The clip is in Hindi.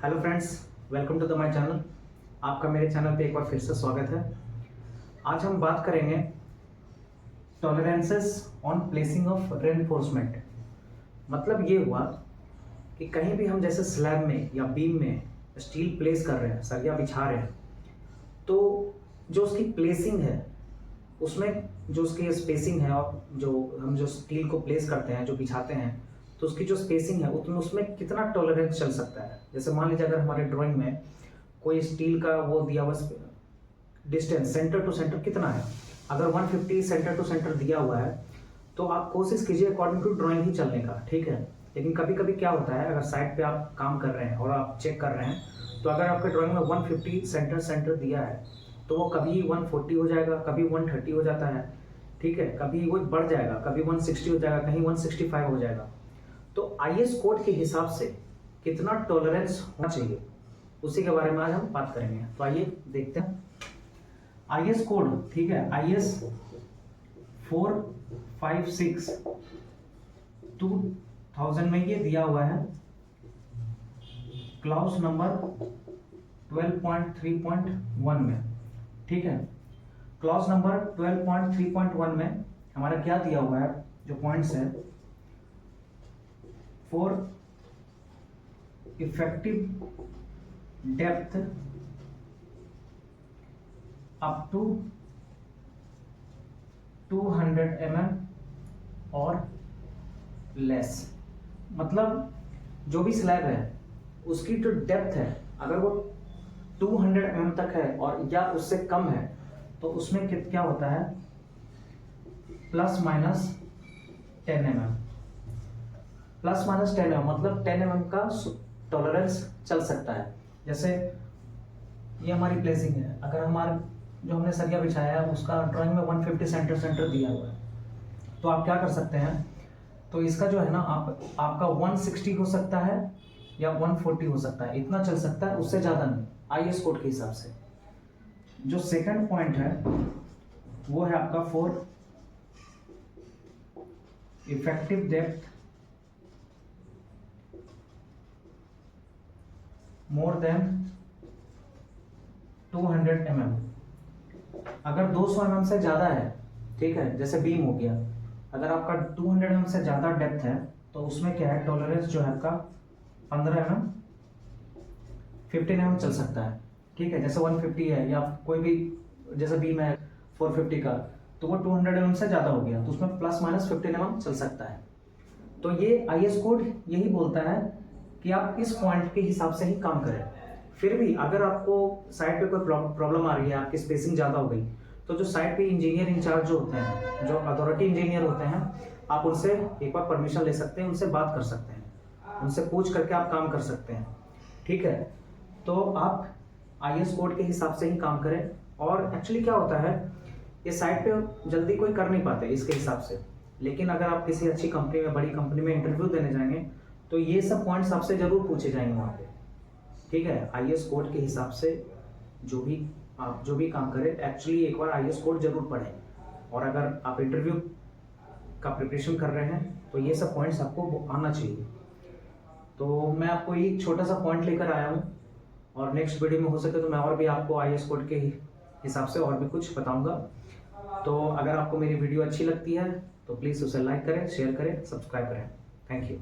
Hello friends, welcome to the my channel. आपका मेरे चैनल पे एक बार फिर से स्वागत है। आज हम बात करेंगे tolerances on placing of reinforcement. मतलब ये हुआ कि कहीं भी हम जैसे स्लैब में या बीम में स्टील प्लेस कर रहे हैं, सरिया बिछा रहे हैं, तो जो उसकी प्लेसिंग है उसमें जो उसकी स्पेसिंग है और जो स्टील को प्लेस करते हैं, जो बिछाते हैं, तो उसकी जो स्पेसिंग है उसमें कितना टॉलरेंस चल सकता है। जैसे मान लीजिए अगर हमारे ड्राइंग में कोई स्टील का वो दिया हुआ डिस्टेंस सेंटर टू सेंटर कितना है, अगर 150 सेंटर टू सेंटर दिया हुआ है तो आप कोशिश कीजिए अकॉर्डिंग टू ड्राइंग ही चलने का, ठीक है। लेकिन कभी कभी क्या होता है, अगर साइड पे आप काम कर रहे हैं और आप चेक कर रहे हैं तो अगर आपके ड्राइंग में 150 सेंटर दिया है तो वो कभी 140 हो जाएगा, कभी 130 हो जाता है, ठीक है, कभी वो बढ़ जाएगा, कभी 160 हो जाएगा, कहीं 165 हो जाएगा। तो आईएस कोड के हिसाब से कितना टॉलरेंस होना चाहिए उसी के बारे में आज हम बात करेंगे। तो आइए देखते हैं आईएस कोड, ठीक है। आईएस 456 2000 में ये दिया हुआ है, क्लाउज नंबर 12.3.1 में, ठीक है। क्लॉज नंबर 12.3.1 में हमारा क्या दिया हुआ है, जो पॉइंट्स है, for effective depth up to 200 mm और लेस। मतलब जो भी स्लैब है उसकी जो डेप्थ है अगर वो 200 mm तक है और या उससे कम है तो उसमें क्या होता है, plus minus 10 mm। Plus minus 10 mm मतलब 10 mm का टॉलरेंस चल सकता है। जैसे ये हमारी प्लेसिंग है, अगर हमारा जो हमने सरिया बिछाया है उसका ड्राइंग में 150 सेंटर दिया हुआ है, तो आप क्या कर सकते हैं, तो इसका जो है ना आपका 160 हो सकता है या 140 हो सकता है, इतना चल सकता है, उससे ज़्यादा नहीं आईएस कोड के हिसाब से। जो सेकंड पॉइंट है वो है आपका for effective depth more than 200 mm। अगर 200 mm से ज़्यादा है, ठीक है, जैसे बीम हो गया, अगर आपका 200 mm से ज़्यादा डेप्थ है तो उसमें क्या है, टॉलरेंस जो है आपका 15 mm 15 mm चल सकता है, ठीक है। जैसे 150 है या कोई भी जैसे बीम है 450 का, तो वो 200 mm से ज़्यादा हो गया तो उसमें प्लस माइनस 15 mm चल सकता है। तो ये आईएस कोड यही बोलता है कि आप इस पॉइंट के हिसाब से ही काम करें। फिर भी अगर आपको साइड पे कोई प्रॉब्लम आ रही है, आपकी स्पेसिंग ज़्यादा हो गई, तो जो साइड पे इंजीनियर इंचार्ज जो होते हैं, जो अथॉरिटी इंजीनियर होते हैं, आप उनसे एक बार परमिशन ले सकते हैं, उनसे बात कर सकते हैं, उनसे पूछ करके आप काम कर सकते हैं, ठीक है। तो आप आईएस कोड के हिसाब से ही काम करें। और एक्चुअली क्या होता है, ये साइट पे जल्दी कोई कर नहीं पाते इसके हिसाब से, लेकिन अगर आप किसी अच्छी कंपनी में, बड़ी कंपनी में इंटरव्यू देने जाएंगे तो ये सब पॉइंट्स आपसे जरूर पूछे जाएंगे वहाँ पे, ठीक है। आईएस कोड के हिसाब से आप जो भी काम करें, एक्चुअली एक बार आईएस कोड जरूर पढ़ें। और अगर आप इंटरव्यू का प्रिपरेशन कर रहे हैं तो ये सब पॉइंट्स आपको आना चाहिए। तो मैं आपको एक छोटा सा पॉइंट लेकर आया हूँ, और नेक्स्ट वीडियो में हो सके तो मैं और भी आपको आईएस कोड के हिसाब से और भी कुछ बताऊंगा। तो अगर आपको मेरी वीडियो अच्छी लगती है तो प्लीज़ उसे लाइक करें, शेयर करें, सब्सक्राइब करें। Thank you.